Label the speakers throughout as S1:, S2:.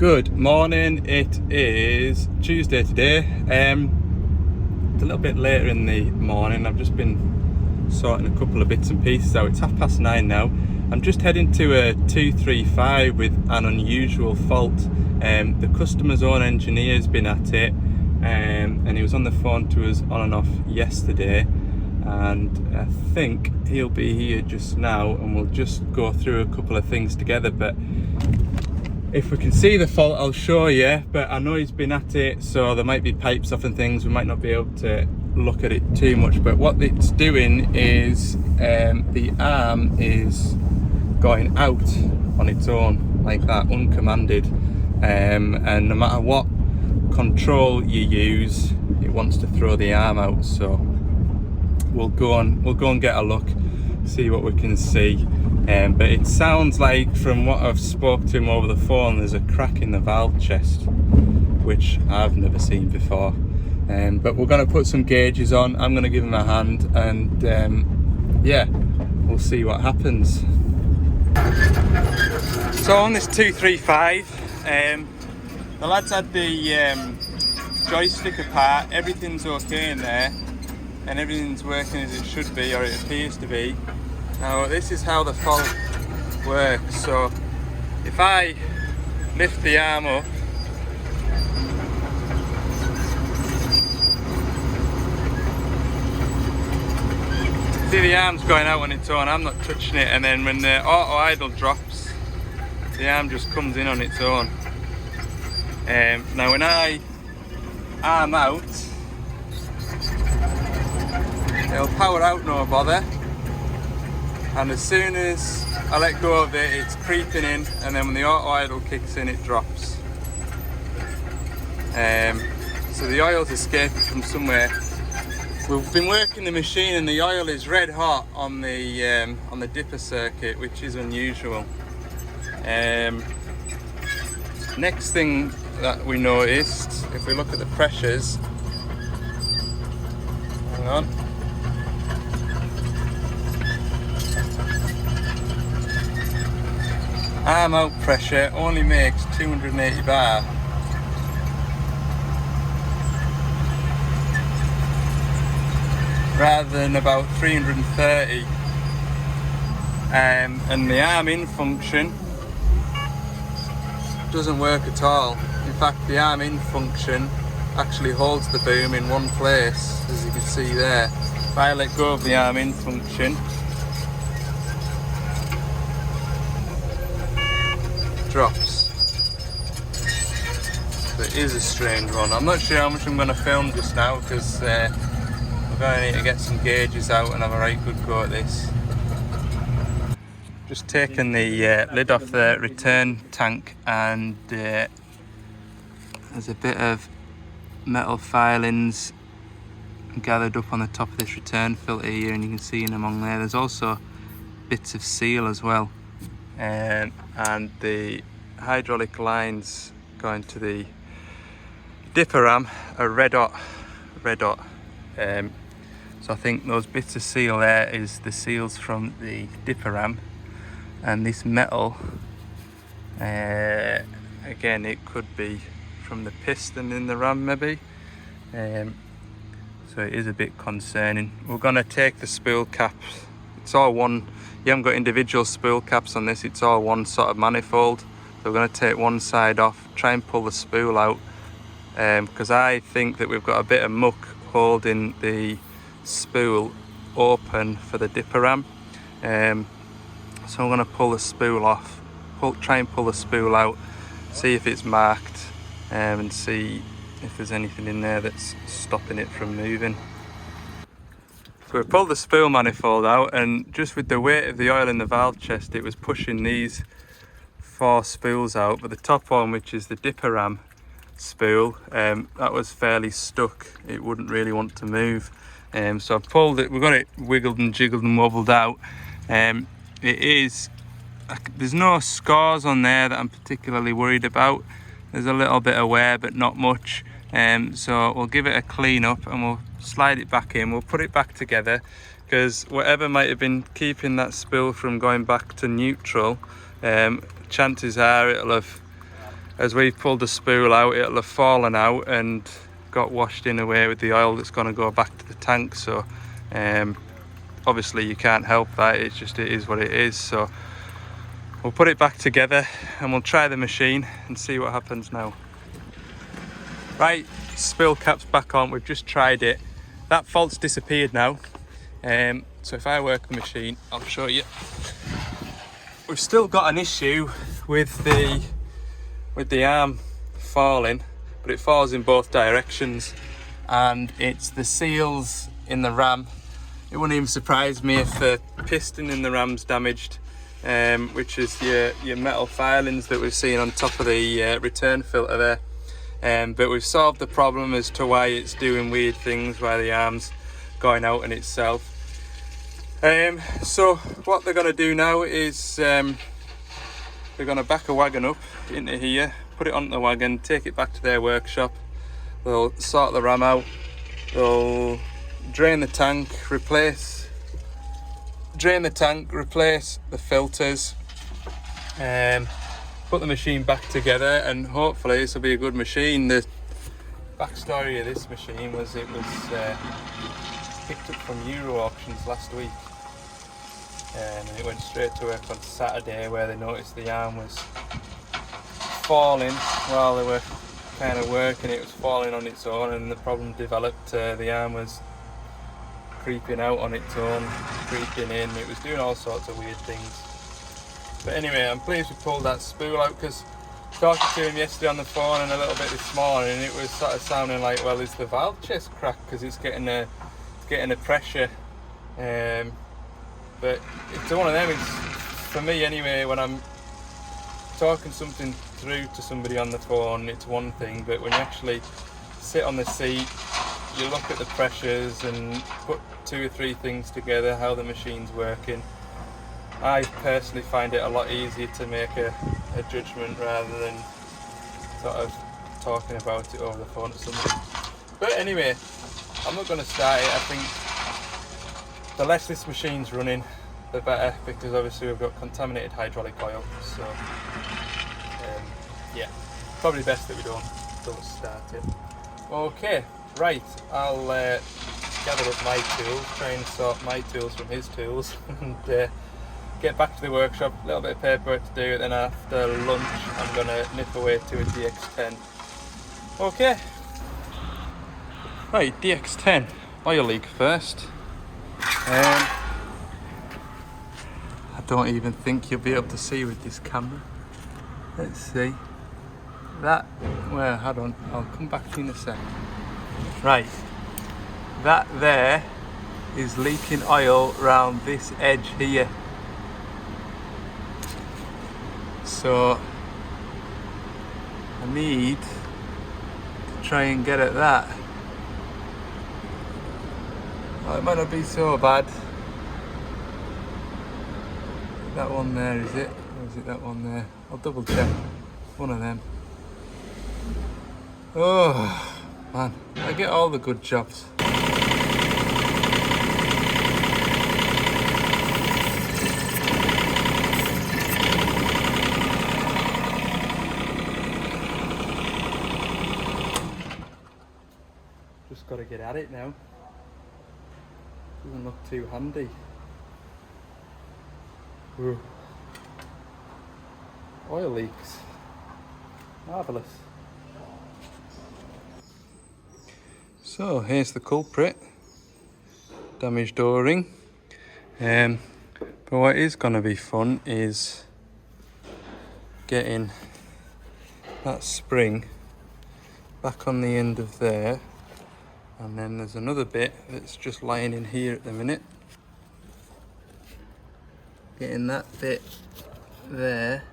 S1: Good morning, it is Tuesday today. It's a little bit later in the morning. I've just been sorting a couple of bits and pieces out. It's 9:30 now. I'm just heading to a 235 with an unusual fault. The customer's own engineer's been at it, and he was on the phone to us on and off yesterday, and I think he'll be here just now and we'll just go through a couple of things together. But if we can see the fault, I'll show you, but I know he's been at it, so there might be pipes off and things. We might not be able to look at it too much, but what it's doing is the arm is going out on its own like that, uncommanded, and no matter what control you use, it wants to throw the arm out. So we'll go and get a look, see what we can see. But it sounds like, from what I've spoke to him over the phone, there's a crack in the valve chest, which I've never seen before. But we're going to put some gauges on. I'm going to give him a hand, and yeah, we'll see what happens. So on this 235, the lads had the joystick apart. Everything's okay in there, and everything's working as it should be, or it appears to be. Now this is how the fault works. So if I lift the arm up, see the arm's going out on its own, I'm not touching it, and then when the auto idle drops, the arm just comes in on its own. Now when I arm out, it'll power out no bother. And as soon as I let go of it, it's creeping in, and then when the auto idle kicks in, it drops. So the oil's escaping from somewhere. We've been working the machine, and the oil is red hot on the dipper circuit, which is unusual. Next thing that we noticed, if we look at the pressures, hang on. Arm out pressure only makes 280 bar. Rather than about 330. And the arm in function doesn't work at all. In fact, the arm in function actually holds the boom in one place, as you can see there. If I let go of the arm in function, drops. So it is a strange one. I'm not sure how much I'm going to film just now, because we're going to need to get some gauges out and have a right good go at this. Just taking the lid off the return tank, and there's a bit of metal filings gathered up on the top of this return filter here, and you can see in among there there's also bits of seal as well. And the hydraulic lines going to the dipper ram are red hot. So I think those bits of seal there is the seals from the dipper ram, and this metal, again, it could be from the piston in the ram maybe. So it is a bit concerning. We're going to take the spool caps. It's all one. You haven't got individual spool caps on this, it's all one sort of manifold. So we're going to take one side off, try and pull the spool out, because I think that we've got a bit of muck holding the spool open for the dipper ram. So I'm going to pull the spool off, try and pull the spool out, see if it's marked, and see if there's anything in there that's stopping it from moving. So we pulled the spool manifold out, and just with the weight of the oil in the valve chest, it was pushing these 4 spools out, but the top one, which is the dipper ram spool, that was fairly stuck. It wouldn't really want to move. So I pulled it, we got it wiggled and jiggled and wobbled out. There's no scars on there that I'm particularly worried about. There's a little bit of wear, but not much. So we'll give it a clean up, and we'll slide it back in. We'll put it back together, because whatever might have been keeping that spool from going back to neutral, chances are it'll have as we pulled the spool out, it'll have fallen out and got washed in away with the oil that's going to go back to the tank. So obviously you can't help that, it's just, it is what it is. So we'll put it back together and we'll try the machine and see what happens now. Right, spill cap's back on, we've just tried it. That fault's disappeared now. So if I work the machine, I'll show you. We've still got an issue with the arm falling, but it falls in both directions, and it's the seals in the ram. It wouldn't even surprise me if the piston in the ram's damaged, which is your metal filings that we've seen on top of the return filter there. But we've solved the problem as to why it's doing weird things, why the arm's going out in itself. So what they're going to do now is they're going to back a wagon up into here, put it on the wagon, take it back to their workshop. They'll sort the ram out, they'll drain the tank, replace the filters, put the machine back together, and hopefully this will be a good machine. The backstory of this machine was it was picked up from Euro auctions last week, and it went straight to work on Saturday, where they noticed the arm was falling while they were kind of working. It was falling on its own, and the problem developed. The arm was creeping out on its own, creeping in, it was doing all sorts of weird things. But anyway, I'm pleased we pulled that spool out, because talking to him yesterday on the phone and a little bit this morning, it was sort of sounding like, well, is the valve chest cracked, because it's getting a pressure. But it's one of them, it's, for me anyway, when I'm talking something through to somebody on the phone, it's one thing, but when you actually sit on the seat, you look at the pressures and put 2 or 3 things together, how the machine's working. I personally find it a lot easier to make a judgment rather than sort of talking about it over the phone to somebody. But anyway, I'm not going to start it. I think the less this machine's running, the better, because obviously we've got contaminated hydraulic oil. So yeah, probably best that we don't start it. Okay, right, I'll gather up my tools, try and sort my tools from his tools, and get back to the workshop. A little bit of paperwork to do, and then after lunch I'm going to nip away to a DX10. Okay, right, DX10, oil leak first. I don't even think you'll be able to see with this camera. Let's see. That, well, hold on, I'll come back to you in a sec. Right, that there is leaking oil around this edge here. So I need to try and get at that. Oh, it might not be so bad. That one there, is it? Or is it that one there? I'll double check. One of them. Oh man, I get all the good jobs. Just got to get at it now. Doesn't look too handy. Ooh. Oil leaks. Marvellous. So here's the culprit. Damaged O-ring. But what is going to be fun is getting that spring back on the end of there. And then there's another bit that's just lying in here at the minute. Getting that bit there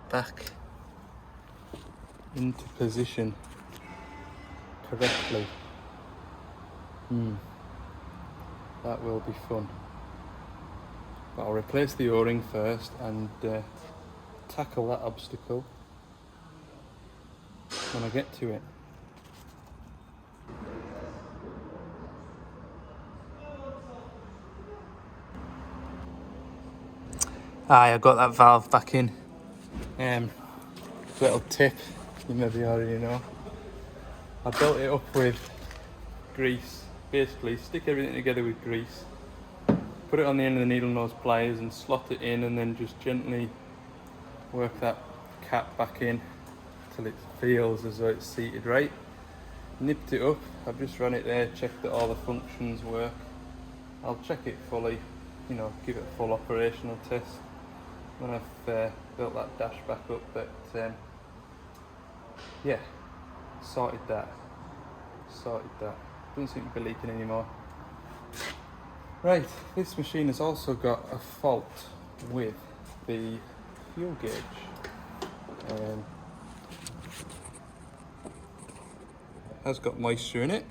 S1: back into position correctly. That will be fun. But I'll replace the O-ring first and tackle that obstacle when I get to it. Aye, I got that valve back in. Little tip, you maybe already know. I built it up with grease. Basically, stick everything together with grease, put it on the end of the needle nose pliers and slot it in, and then just gently work that cap back in till it feels as though it's seated right. Nipped it up. I've just run it there, checked that all the functions work. I'll check it fully, you know, give it a full operational test when I've built that dash back up. But yeah, sorted that. Doesn't seem to be leaking anymore. Right, this machine has also got a fault with the fuel gauge. Has got moisture in it.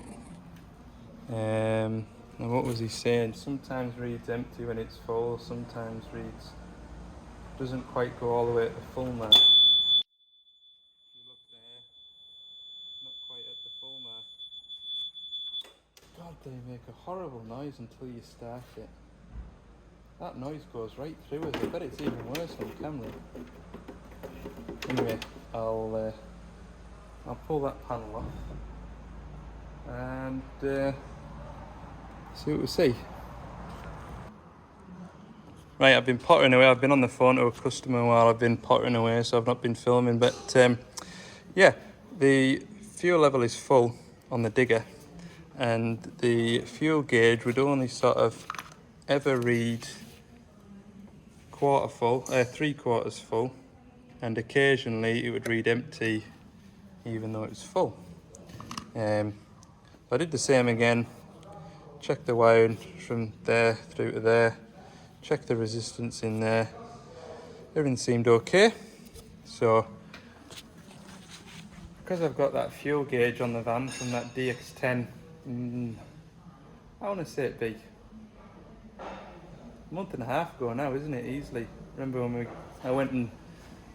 S1: And what was he saying? Sometimes reads empty when it's full, sometimes reads doesn't quite go all the way at the full mark. If you look there, not quite at the full mark. God, they make a horrible noise until you start it. That noise goes right through us. I bet it's even worse on camera. Anyway, I'll pull that panel off and see what we see. Right, I've been pottering away. I've been on the phone to a customer while I've been pottering away, so I've not been filming. But yeah, the fuel level is full on the digger, and the fuel gauge would only sort of ever read quarter full, 3/4 full, and occasionally it would read empty even though it's full. I did the same again, checked the wiring from there through to there, checked the resistance in there, everything seemed okay. So because I've got that fuel gauge on the van from that DX10, I want to say it'd be a month and a half ago now, isn't it? Easily. Remember when I went and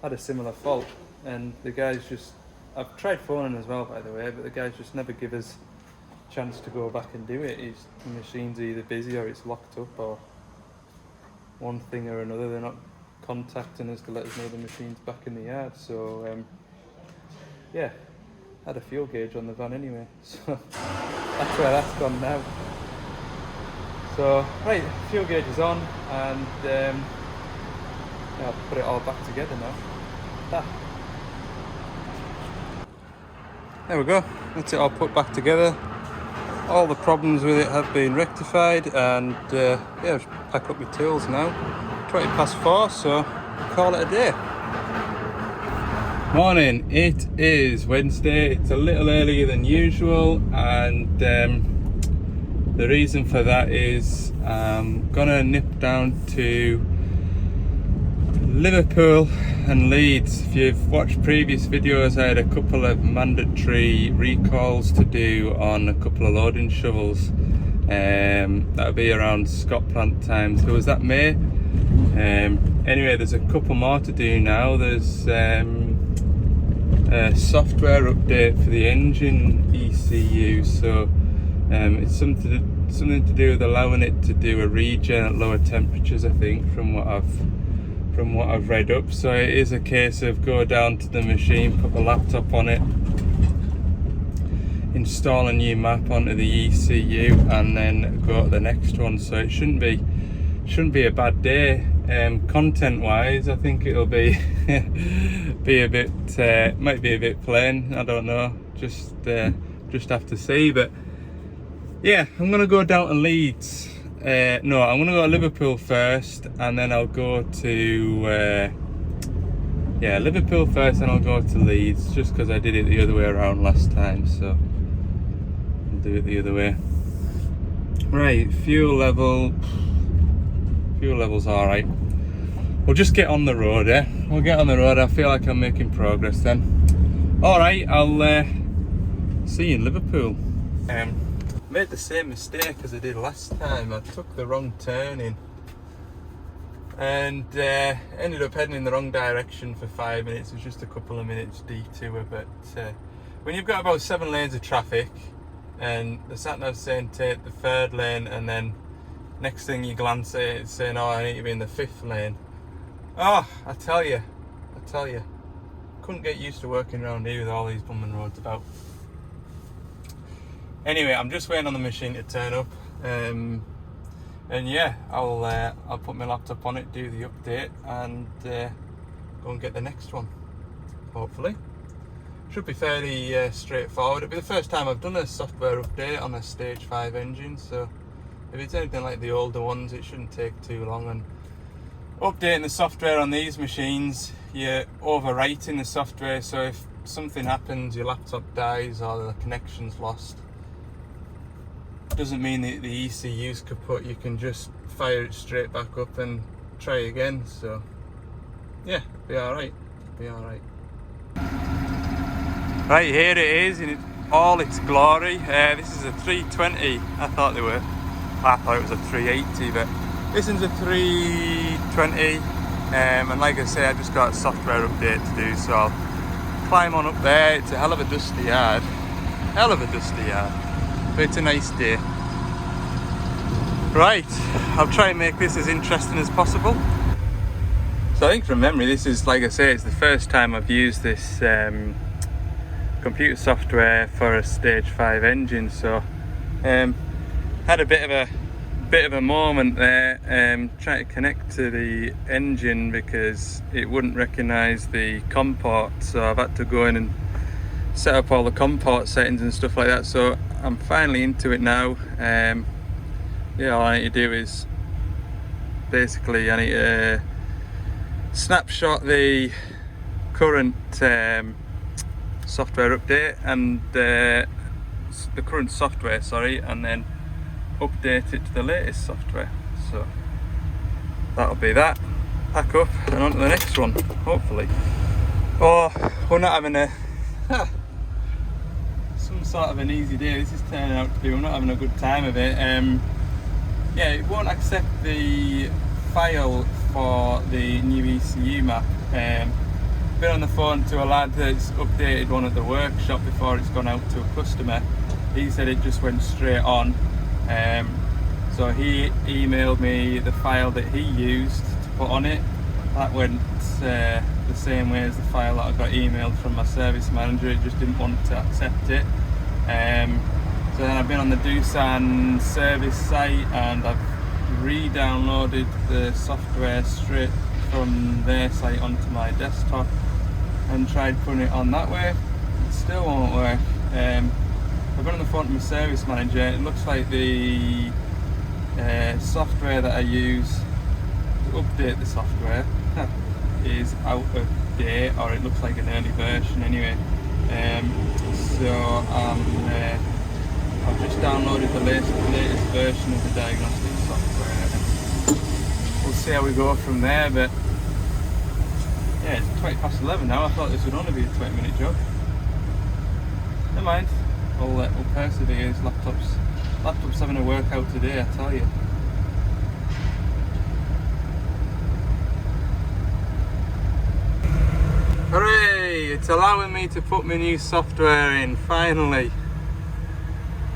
S1: had a similar fault, and the guys just, I've tried phoning as well by the way, but the guys just never give us a chance to go back and do it. The machine's either busy or it's locked up or one thing or another. They're not contacting us to let us know the machine's back in the yard. So yeah, had a fuel gauge on the van anyway, so that's where that's gone now. So right, fuel gauge is on, and yeah, I'll put it all back together now. There we go, that's it all put back together. All the problems with it have been rectified, and yeah, just pack up my tools now. 4:20, so call it a day. Morning, it is Wednesday. It's a little earlier than usual, and the reason for that is I'm gonna nip down to Liverpool and Leeds. If you've watched previous videos, I had a couple of mandatory recalls to do on a couple of loading shovels. That'll be around Scott plant time. So was that May? Anyway, there's a couple more to do now. There's a software update for the engine ECU, so it's something to do with allowing it to do a regen at lower temperatures, I think, from what I've read up. So it is a case of go down to the machine, put the laptop on it, install a new map onto the ECU, and then go to the next one. So it shouldn't be a bad day. Content wise, I think it'll be be a bit might be a bit plain, I don't know, just have to see. But yeah, I'm gonna go down to Leeds. No, I'm gonna go to Liverpool first, and then I'll go to yeah, Liverpool first, and I'll go to Leeds, just because I did it the other way around last time, so I'll do it the other way. Right, fuel level's all right. We'll just get on the road, eh? We'll get on the road. I feel like I'm making progress then. All right, I'll see you in Liverpool. Made the same mistake as I did last time. I took the wrong turning and ended up heading in the wrong direction for 5 minutes. It was just a couple of minutes detour, but when you've got about 7 lanes of traffic and the sat-nav's saying take the 3rd lane, and then next thing you glance at it, it's saying, oh, I need to be in the 5th lane. Oh, I tell you, tell you. Couldn't get used to working around here with all these bumming roads about. Anyway, I'm just waiting on the machine to turn up, and yeah, I'll put my laptop on it, do the update, and go and get the next one. Hopefully, should be fairly straightforward. It'll be the first time I've done a software update on a stage 5 engine, so if it's anything like the older ones, it shouldn't take too long. And updating the software on these machines, you're overwriting the software, so if something happens, your laptop dies or the connection's lost, doesn't mean that the ECU's kaput. You can just fire it straight back up and try again. So yeah, be alright. Right, here it is in all its glory. This is a 320. I thought it was a 380, but this is a 320. And like I say, I just got a software update to do, so I'll climb on up there. It's a hell of a dusty yard, but it's a nice day. Right, I'll try and make this as interesting as possible. So I think from memory, this is, like I say, it's the first time I've used this computer software for a stage 5 engine. So had a bit of a moment there, trying to connect to the engine because it wouldn't recognise the COM port, so I've had to go in and set up all the COM port settings and stuff like that. So I'm finally into it now. Yeah, all I need to do is basically I need to snapshot the current software update and the current software, and then update it to the latest software. So that'll be that. Pack up and on to the next one, hopefully. Oh, we're not having some sort of an easy day. This is turning out to be, we're not having a good time of it. Yeah, it won't accept the file for the new ECU map. Been on the phone to a lad that's updated one at the workshop before it's gone out to a customer. He said it just went straight on. So he emailed me the file that he used to put on it. That went the same way as the file that I got emailed from my service manager. It just didn't want to accept it. So then I've been on the Doosan service site and I've re-downloaded the software straight from their site onto my desktop and tried putting it on that way. It still won't work. I've been on the phone to my service manager. It looks like the software that I use to update the software is out of date, or it looks like an early version anyway. So I've just downloaded the latest version of the Diagnosing software. We'll see how we go from there, but yeah, it's 20 past 11 now. I thought this would only be a 20-minute job. Never mind. We'll persevere. His laptop's having a workout today, I tell you. Hooray! It's allowing me to put my new software in, finally.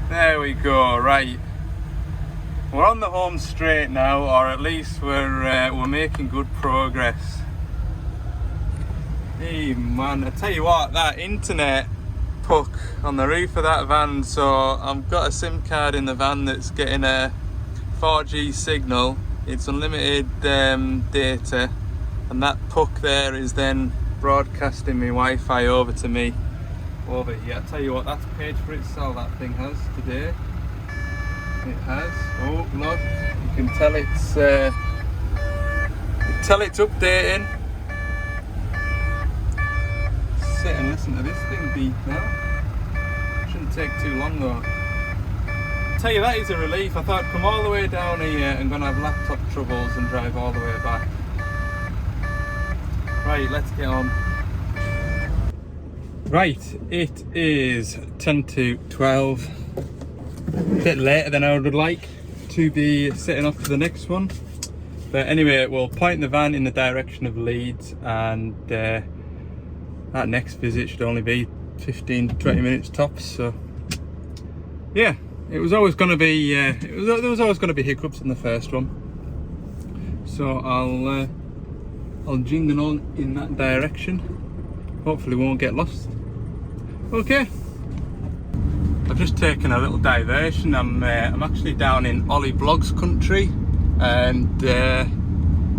S1: There we go. Right, we're on the home straight now, or at least we're making good progress. Hey man, I tell you what, that internet puck on the roof of that van. So I've got a SIM card in the van that's getting a 4G signal. It's unlimited data, and that puck there is then broadcasting my Wi-Fi over to me over here. I tell you what, that's paid for itself, that thing has today. It has. Oh look, you can tell it's updating. Sit and listen to this thing beep now. Shouldn't take too long though. I tell you, that is a relief. I thought I'd come all the way down here and gonna have laptop troubles and drive all the way back. Right, let's get on. Right, it is 10 to 12. A bit later than I would like to be setting off to the next one. But anyway, we'll point the van in the direction of Leeds, and that next visit should only be 15-20 minutes tops. So yeah, it was always going to be there was always going to be hiccups in the first one. So I'll I'll jingle on in that direction. Hopefully won't get lost. Okay. I've just taken a little diversion. I'm actually down in Ollie Blogs country, and yeah,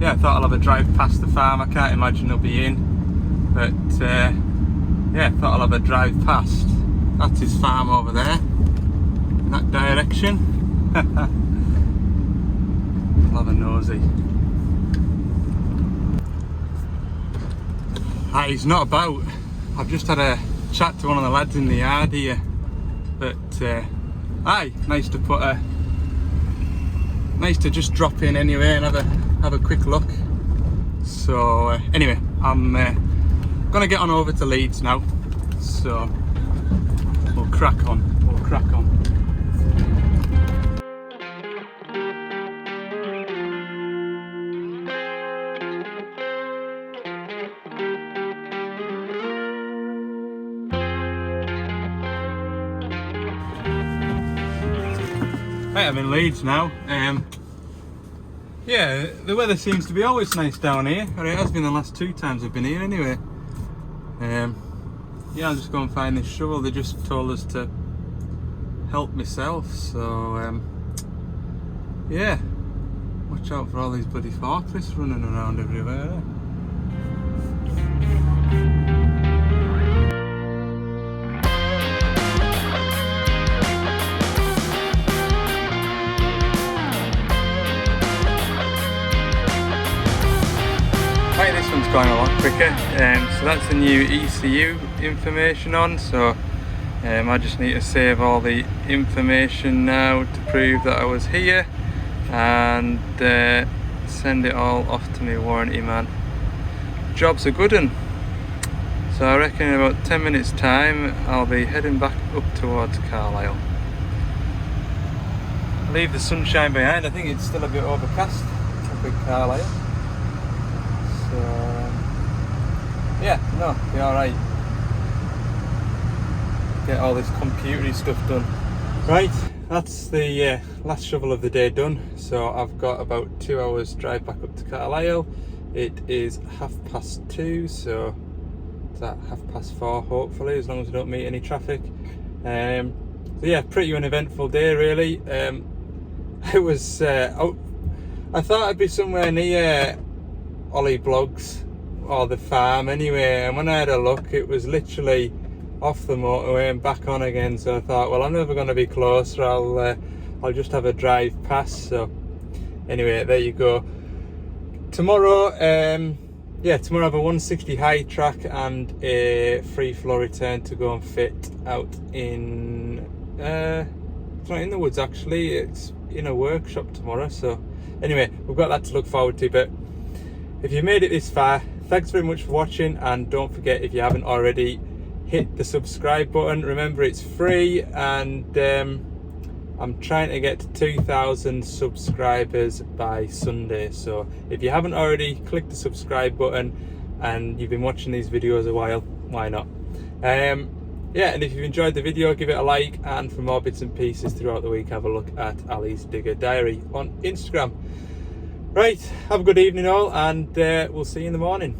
S1: I thought I'll have a drive past the farm. I can't imagine they'll be in, but yeah, I thought I'll have a drive past. That's his farm over there, in that direction. I'll have a nosy. He's not about. I've just had a chat to one of the lads in the yard here, but aye, nice to just drop in anyway and have a quick look. So anyway, I'm gonna get on over to Leeds now, so we'll crack on. Right, I'm in Leeds now. Yeah, the weather seems to be always nice down here, or it has been the last 2 times I've been here anyway. Yeah, I'll just go and find this shovel. They just told us to help myself, so yeah, watch out for all these bloody forklifts running around everywhere. Right, this one's going a lot quicker, so that's the new ECU information on, so I just need to save all the information now to prove that I was here, and send it all off to my warranty man. Job's a good one. So I reckon in about 10 minutes time I'll be heading back up towards Carlisle. Leave the sunshine behind. I think it's still a bit overcast up in Carlisle. So yeah, no, be alright. Get all this computery stuff done. Right, that's the last shovel of the day done. So I've got about 2 hours drive back up to Carlisle. It is 2:30, so it's at 4:30 hopefully, as long as I don't meet any traffic. So yeah, pretty uneventful day really. It was I thought I'd be somewhere near Ollie Blogs or the farm anyway, and when I had a look it was literally off the motorway and back on again, so I thought, well, I'm never going to be closer, I'll just have a drive past. So anyway, there you go. Tomorrow yeah, tomorrow I have a 160 high track and a free flow return to go and fit out in it's not in the woods actually, it's in a workshop tomorrow. So anyway, we've got that to look forward to. But if you made it this far, thanks very much for watching, and don't forget, if you haven't already, hit the subscribe button. Remember, it's free, and I'm trying to get to 2,000 subscribers by Sunday. So if you haven't already, click the subscribe button, and you've been watching these videos a while, why not? Yeah, and if you've enjoyed the video, give it a like, and for more bits and pieces throughout the week, have a look at Ali's Digger Diary on Instagram. Right, have a good evening all, and we'll see you in the morning.